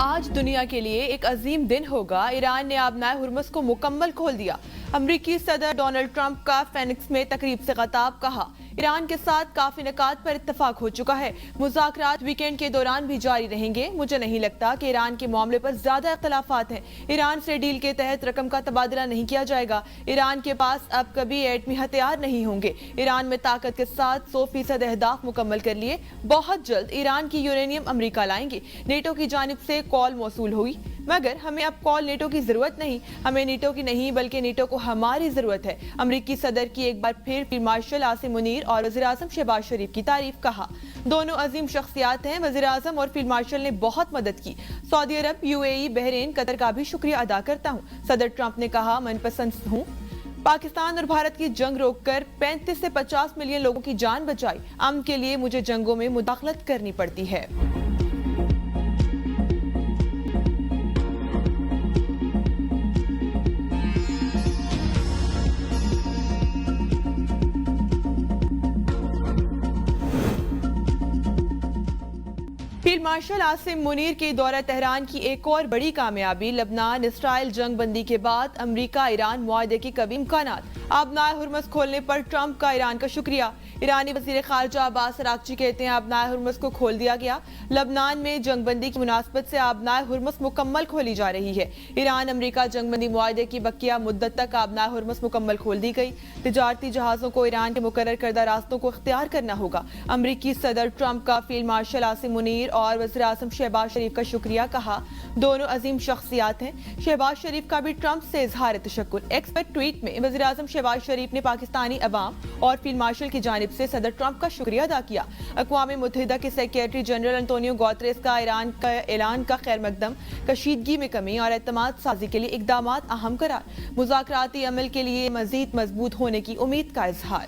आज दुनिया के लिए एक अजीम दिन होगा। ईरान ने आबनाए हुर्मुज़ को मुकम्मल खोल दिया। अमरीकी सदर डोनाल्ड ट्रंप का फेनिक्स में तकरीब से खिताब। कहा, ईरान के साथ काफी निकात पर इत्तफाक हो चुका है। मुज़ाकरात वीकेंड के दौरान भी जारी रहेंगे। मुझे नहीं लगता कि ईरान के मामले पर ज्यादा इख्तलाफात हैं। ईरान से डील के तहत रकम का तबादला नहीं किया जाएगा। ईरान के पास अब कभी एटमी हथियार नहीं होंगे। ईरान में ताकत के साथ 100% अहदाफ मुकम्मल कर लिए। बहुत जल्द ईरान की यूरेनियम अमरीका लाएंगे। नेटो की जानिब से कॉल मौसूल हुई, मगर हमें अब कॉल नेटो की जरूरत नहीं। हमें नेटो की नहीं बल्कि नेटो को हमारी जरूरत है। अमरीकी सदर की एक बार फिर फील्ड मार्शल आसिम मुनीर और वज़ीर आज़म शहबाज शरीफ की तारीफ। कहा, दोनों अजीम शख्सियात हैं। वज़ीर आज़म और फील्ड मार्शल ने बहुत मदद की। सऊदी अरब, यूएई, बहरीन, कतर का भी शुक्रिया अदा करता हूँ। सदर ट्रंप ने कहा, मनपसंद हूँ। पाकिस्तान और भारत की जंग रोककर 35 से 50 मिलियन लोगों की जान बचाई। अमन के लिए मुझे जंगों में मुदाखलत करनी पड़ती है। फील्ड मार्शल आसिम मुनीर के दौरा तेहरान की एक और बड़ी कामयाबी। लबनान इसराइल जंग बंदी के बाद अमरीका ईरान मुआहदे के कभी इम्कानात। आबनाए हुर्मुज़ खोलने पर ट्रंप का ईरान का शुक्रिया। ईरानी वज़ीर ख़ारजा अब्बास अराग़ची कहते हैं, आबनाए हुर्मुज़ को खोल दिया गया। लबनान में जंग बंदी की मुनासबत से आबनाए हुर्मुज़ मुकम्मल खोली जा रही है। ईरान अमरीका जंग बंदी मुआहदे की बकिया मुद्दत तक आबनाए हुर्मुज़ मुकम्मल खोल दी गई। तिजारती जहाज़ों को ईरान के मुकर्रर करदा रास्तों को इख्तियार करना होगा। अमरीकी सदर ट्रंप का फील्ड मार्शल आसिम मुनीर और वज़ीर आज़म शहबाज शरीफ का शुक्रिया। कहा, दोनों अजीम शख्सियात हैं। शहबाज शरीफ का भी ट्रंप से इजहार तशक्कुर। एक्स पर ट्वीट में वज़ीर आज़म शहबाज शरीफ ने पाकिस्तानी अवाम और फील्ड मार्शल की जानिब से सदर ट्रंप का शुक्रिया अदा किया। अक़वाम मुत्तहिदा के सेक्रेटरी जनरल अंतोनियो गुतेरेस का ईरान का ऐलान का खैर मकदम। कशीदगी में कमी और एतमाद साजी के लिए इक़दामात अहम करार। मुज़ाकराती अमल के लिए मज़ीद मजबूत होने की उम्मीद का इजहार।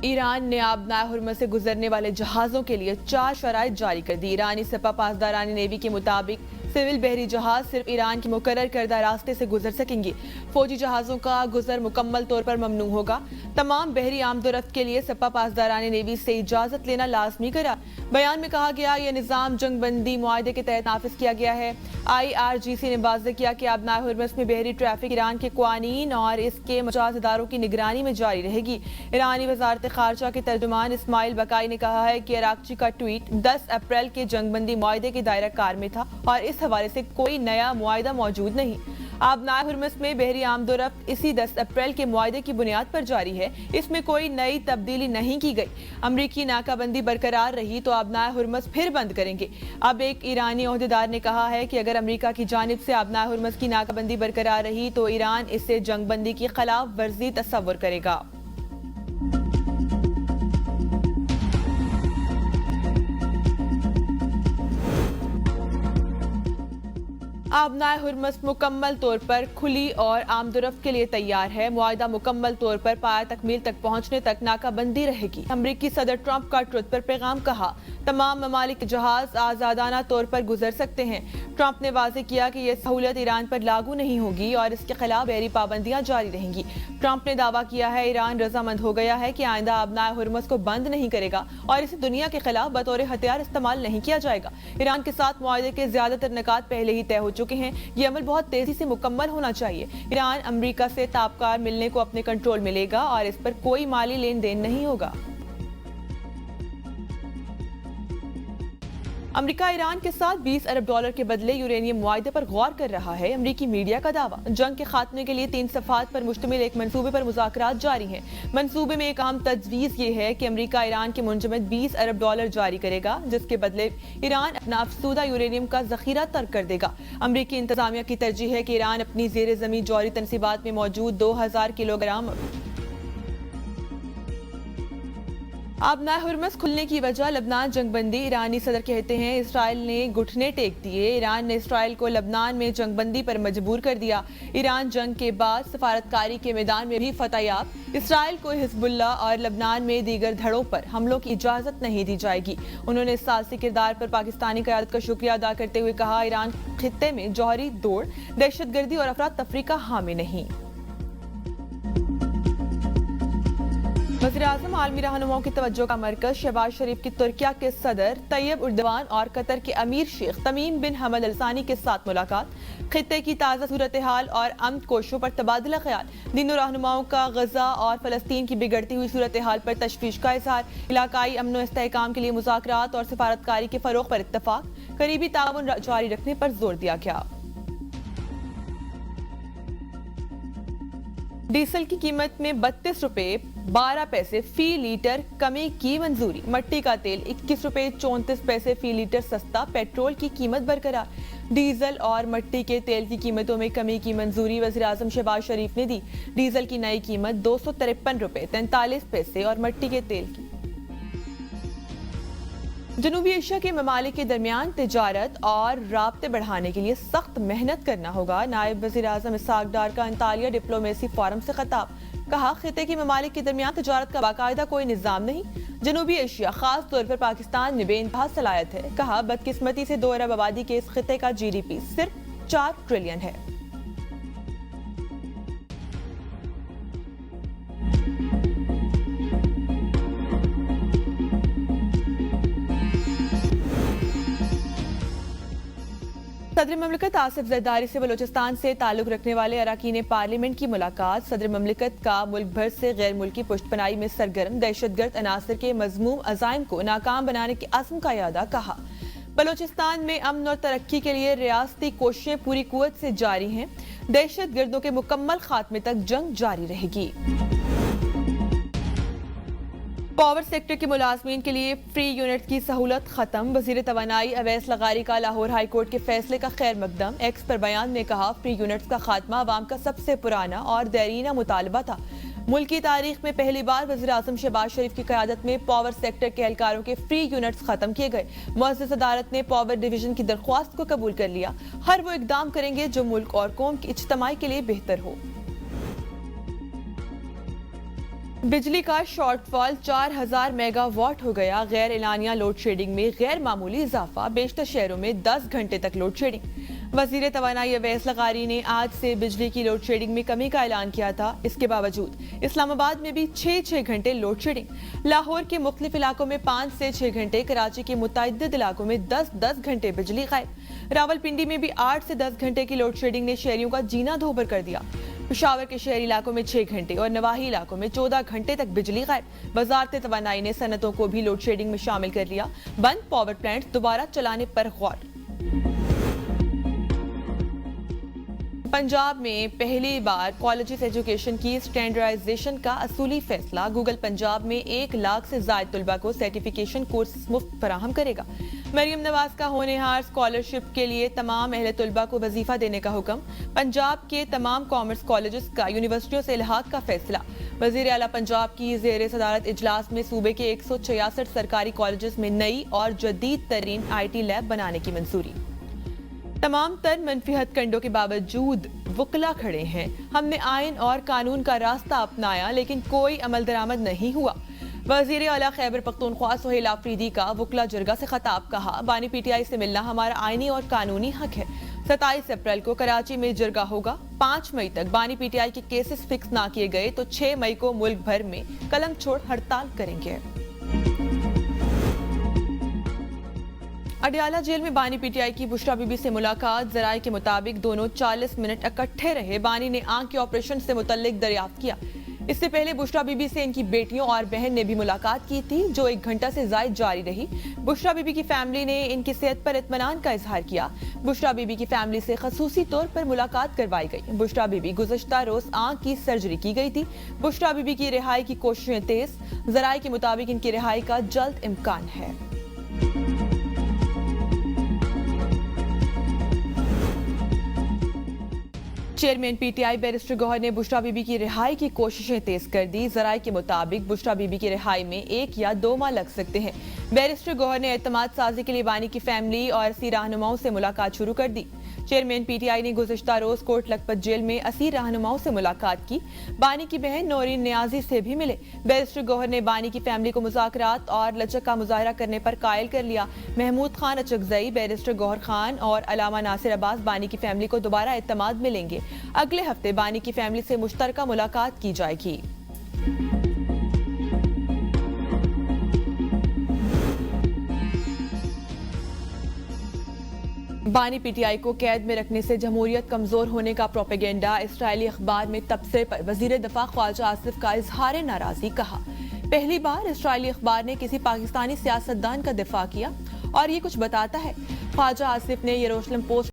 ईरान ने आबनाए हुर्मुज़ से गुजरने वाले जहाज़ों के लिए 4 शराइत जारी कर दी। ईरानी सपा पासदारानी नेवी के मुताबिक सिविल बहरी जहाज सिर्फ ईरान के मुकर्रर करदा रास्ते से गुजर सकेंगे। फौजी जहाज़ों का गुजर मुकम्मल तौर पर ममनू होगा। तमाम बहरी आमदोरफ्त के लिए सपा पासदारानी नेवी से इजाजत लेना लाजमी करा। बयान में कहा गया, यह निज़ाम जंग बंदी मुआहदे के तहत नाफिज किया गया है। IRGC ने वाज़ेह किया कि आबनाए हुर्मुज़ में बहरी ट्रैफिक ईरान के क़वानीन और इसके मजाज इदारों की निगरानी में जारी रहेगी। ईरानी वज़ारत ख़ारजा के तर्जुमान इस्माइल बकाई ने कहा है कि अराग़ची का ट्वीट 10 अप्रैल के जंग बंदी मुआहदे के दायरा कार में था और इस हवाले से कोई नया मुआहदा मौजूद नहीं। आबनाए हुर्मुज़ में बहरी आमदोरफ्त इसी 10 अप्रैल के मुआहदे की बुनियाद पर जारी है। इसमें कोई नई तब्दीली नहीं की गई। अमरीकी नाकाबंदी बरकरार रही तो आबनाए हुर्मुज़ फिर बंद करेंगे। अब एक ईरानी ओहदेदार ने कहा है कि अगर अमरीका की जानिब से आबनाए हुर्मुज़ की नाकाबंदी बरकरार रही तो ईरान इससे जंग बंदी की खिलाफ वर्जी तस्वुर करेगा। आबनाए हुर्मुज़ मुकम्मल तौर पर खुली और आमदोरफ्त के लिए तैयार है। मुआहदा मुकम्मल तौर पर पाया तकमील तक पहुंचने तक नाकाबंदी रहेगी। अमरीकी सदर ट्रंप का ट्विटर पर पैगाम। कहा, तमाम ममालिक के जहाज आज़ादाना तौर पर गुजर सकते हैं। ट्रंप ने वाज़ेह किया कि यह सहूलत ईरान पर लागू नहीं होगी और इसके खिलाफ बहरी पाबंदियां जारी रहेंगी। ट्रंप ने दावा किया है, ईरान रजामंद हो गया है कि आइंदा आबनाए हुर्मुज़ को बंद नहीं करेगा और इसे दुनिया के खिलाफ बतौर हथियार इस्तेमाल नहीं किया जाएगा। ईरान के साथ मुआहदे के ज्यादातर निकात पहले ही तय हो चुके हैं। ये अमल बहुत तेजी से मुकम्मल होना चाहिए। ईरान अमरीका से ताबकार मिलने को अपने कंट्रोल मिलेगा और इस पर कोई माली लेन देन नहीं होगा। अमेरिका ईरान के साथ 20 अरब डॉलर के बदले यूरेनियम मुआहदे पर गौर कर रहा है। अमरीकी मीडिया का दावा। जंग के खात्मे के लिए 3 सफ़ात पर मुश्तमिल एक मंसूबे पर मुज़ाकरात जारी हैं। मंसूबे में एक अहम तजवीज़ ये है कि अमरीका ईरान के मुंजमद 20 अरब डॉलर जारी करेगा, जिसके बदले ईरान अपना अफसूदा यूरेनियम का जखीरा तर्क कर देगा। अमरीकी इंतजामिया की तरजीह है कि ईरान अपनी ज़ेर ज़मीन जौहरी तनसीबात में मौजूद 2000 किलोग्राम आबनाए हुर्मुज़ खुलने की वजह लबनान जंगबंदी। ईरानी सदर कहते हैं, इसराइल ने घुटने टेक दिए। ईरान ने इसराइल को लबनान में जंगबंदी पर मजबूर कर दिया। ईरान जंग के बाद सफारतकारी के मैदान में भी फतहयाब। इसराइल को हिजबुल्लाह और लबनान में दीगर धड़ों पर हमलों की इजाजत नहीं दी जाएगी। उन्होंने इस साहसी किरदार पर पाकिस्तानी क़यादत का शुक्रिया अदा करते हुए कहा, ईरान खित्ते में जौहरी दौड़, दहशतगर्दी और अफरा तफरी का हामी नहीं। वज़ीर-ए-आज़म आलमी रहनुमाओं की तवज्जो का मरकज शहबाज शरीफ की तुर्किया के सदर तैयब उर्दवान और कतर के अमीर शेख तमीम बिन हमद अल सानी के साथ मुलाकात, खित्ते की ताज़ा सूरत हाल और अमन कोशों पर तबादला ख्याल, तीनों रहनुमाओं का गजा और फलस्तीन की बिगड़ती हुई सूरत हाल पर तशवीश का इजहार, इलाकाई अमन व इस्तेहकाम के लिए मुज़ाकरात और सिफारतकारी के फरोग पर इत्तफाक, करीबी ताउन जारी रखने पर जोर दिया गया। डीजल की कीमत में 32 रुपए 12 पैसे फी लीटर कमी की मंजूरी, मट्टी का तेल 21 रुपए 34 पैसे फी लीटर सस्ता, पेट्रोल की कीमत बरकरार, डीजल और मट्टी के तेल की कीमतों में कमी की मंजूरी वज़ीर-ए-आज़म शहबाज शरीफ ने दी। डीजल की नई कीमत 253 रुपए 43 पैसे और मट्टी के तेल की। जनूबी एशिया के ममालिक के दरमियान तिजारत और राब्ते बढ़ाने के लिए सख्त मेहनत करना होगा। नायब वज़ीर-ए-आज़म इसहाक डार का अंतालिया डिप्लोमेसी फोरम से खिताब, कहा खिते के ममालिक के दरमियान तिजारत का बाकायदा कोई निज़ाम नहीं। जनूबी एशिया खास तौर पर पाकिस्तान में बेइंतहा सलाहियत है। कहा बदकिस्मती से 2 अरब आबादी के इस खिते का GDP सिर्फ 4 ट्रिलियन है। सदर ममलिकत आसिफ जरदारी से बलोचिस्तान से ताल्लुक रखने वाले अरकान पार्लियामेंट की मुलाकात। सदर ममलिकत का मुल्क भर से गैर मुल्की पुष्टपनाही में सरगर्म दहशतगर्द अनासर के मजमूम अज़ाइम को नाकाम बनाने के अज़्म का यादा। कहा बलोचिस्तान में अमन और तरक्की के लिए रियासती कोशिशें पूरी कुव्वत से जारी हैं। दहशत गर्दों के मुकम्मल खात्मे तक जंग जारी रहेगी। पावर सेक्टर के मुलाजमीन के लिए फ्री यूनिट की सहूलत खत्म। वजीर तवानाई अवैस लगारी का लाहौर हाई कोर्ट के फैसले का खैर मकदम। एक्स पर बयान में कहा फ्री यूनिट्स का खात्मा अवाम का सबसे पुराना और देरीना मुतालबा था। मुल्क की तारीख में पहली बार वज़ीर-ए-आज़म शहबाज शरीफ की क़यादत में पावर सेक्टर के एहलकारों के फ्री यूनिट्स खत्म किए गए। मुअज़्ज़ज़ अदालत ने पावर डिवीजन की दरख्वास्त को कबूल कर लिया। हर वो इकदाम करेंगे जो मुल्क और कौम की इज्तिमाई के लिए बेहतर हो। बिजली का शॉर्टफॉल 4000 मेगावाट हो गया। गैर एलानिया लोड शेडिंग में गैर मामूली इजाफा, बेशतर शहरों में 10 घंटे तक लोड शेडिंग। वजीर तवानाई अवैस लगारी ने आज से बिजली की लोड शेडिंग में कमी का ऐलान किया था। इसके बावजूद इस्लामाबाद में भी 6-6 घंटे लोड शेडिंग। लाहौर के मुख्तलिफ इलाकों में 5 से 6 घंटे, कराची के मुतअद्दिद इलाकों में 10-10 घंटे बिजली गायब। रावलपिंडी में भी 8 से 10 घंटे की लोड शेडिंग ने शहरियों का जीना धोबर कर दिया। पेशावर के शहरी इलाकों में 6 घंटे और नवाही इलाकों में 14 घंटे तक बिजली गायब। वजारत तवानाई ने सनतों को भी लोड शेडिंग में शामिल कर लिया। बंद पावर प्लांट दोबारा चलाने पर गौर। पंजाब में पहली बार कॉलेज एजुकेशन की स्टैंडर्डाइजेशन का असूली फैसला। गूगल पंजाब में 1 लाख से ज्यादा तलबा को सर्टिफिकेशन कोर्स मुफ्त फराहम करेगा। मरियम नवाज का होनहार स्कॉलरशिप के लिए तमाम अहले तलबा को वजीफा देने का हुक्म। पंजाब के तमाम कॉमर्स कॉलेजेस का यूनिवर्सिटियों से इल्हाक का फैसला। वजीर आला पंजाब की जेर सदारत इजलास में सूबे के 166 सरकारी कॉलेजेस में नई और जदीद तरीन IT लैब बनाने की मंजूरी। तमाम तर मनफी हथकंडों के बावजूद वकला खड़े हैं। हमने आइन और कानून का रास्ता अपनाया लेकिन कोई अमल दरामद नहीं हुआ। वजीर आला खैबर पख्तूनख्वा सुहेल आफरीदी का वकला जरगा से खताब। कहा बानी PTI से मिलना हमारा आइनी और कानूनी हक है। 27 अप्रैल को कराची में जरगा होगा। 5 मई तक बानी PTI के केसेस फिक्स ना किए गए तो 6 मई को मुल्क भर में कलम छोड़ हड़ताल करेंगे। अडियाला जेल में बानी PTI की बुशरा बीबी से मुलाकात। जराये के मुताबिक दोनों 40 मिनट इकट्ठे रहे। बानी ने आंख के ऑपरेशन से मुतल्लिक दरियाफ्त किया। इससे पहले बुशरा बीबी से इनकी बेटियों और बहन ने भी मुलाकात की थी जो 1 घंटा से ज्यादा जारी रही। बुशरा बीबी की फैमिली ने इनकी सेहत पर इत्मीनान का इजहार किया। बुशरा बीबी की फैमिली से खसूसी तौर पर मुलाकात करवाई गई। बुशरा बीबी गुज़श्ता रोज आंख की सर्जरी की गई थी। बुशरा बीबी की रिहाई की कोशिशें तेज। जराये के मुताबिक इनकी रिहाई का जल्द इम्कान है। चेयरमैन PTI बैरिस्टर गौहर ने बुशरा बीबी की रिहाई की कोशिशें तेज कर दी। जराये के मुताबिक बुशरा बीबी की रिहाई में 1 या 2 माह लग सकते हैं। बैरिस्टर गौहर ने एतमाद साजी के लिए बानी की फैमिली और असीर रहनुमाओं से मुलाकात शुरू कर दी। चेयरमैन PTI ने गुज़श्ता रोज कोट लखपत जेल में असीर रहनुमाओं से मुलाकात की। बानी की बहन नौरीन नियाजी से भी मिले। बैरिस्टर गौहर ने बानी की फैमिली को मुज़ाकरात और लचक का मुजाहरा करने पर कायल कर लिया। महमूद खान अचकजई, बैरिस्टर गौहर खान और अलामा नासिर अब्बास बानी की फैमिली को दोबारा एतमाद मिलेंगे। अगले हफ्ते बानी की फैमिली से मुश्तरका मुलाकात की जाएगी। बानी पीटीआई को कैद में रखने से जमहूरियत कमजोर होने का प्रोपेगेंडा। इसराइली अखबार में तबसरे पर वजीर दफा ख्वाजा आसिफ का इजहार नाराजगी कहा। पहली बार इसराइली अखबार ने किसी पाकिस्तानी सियासतदान का दिफा किया और ये कुछ बताता है। ख्वाजा आसिफ ने यरूशलेम पोस्ट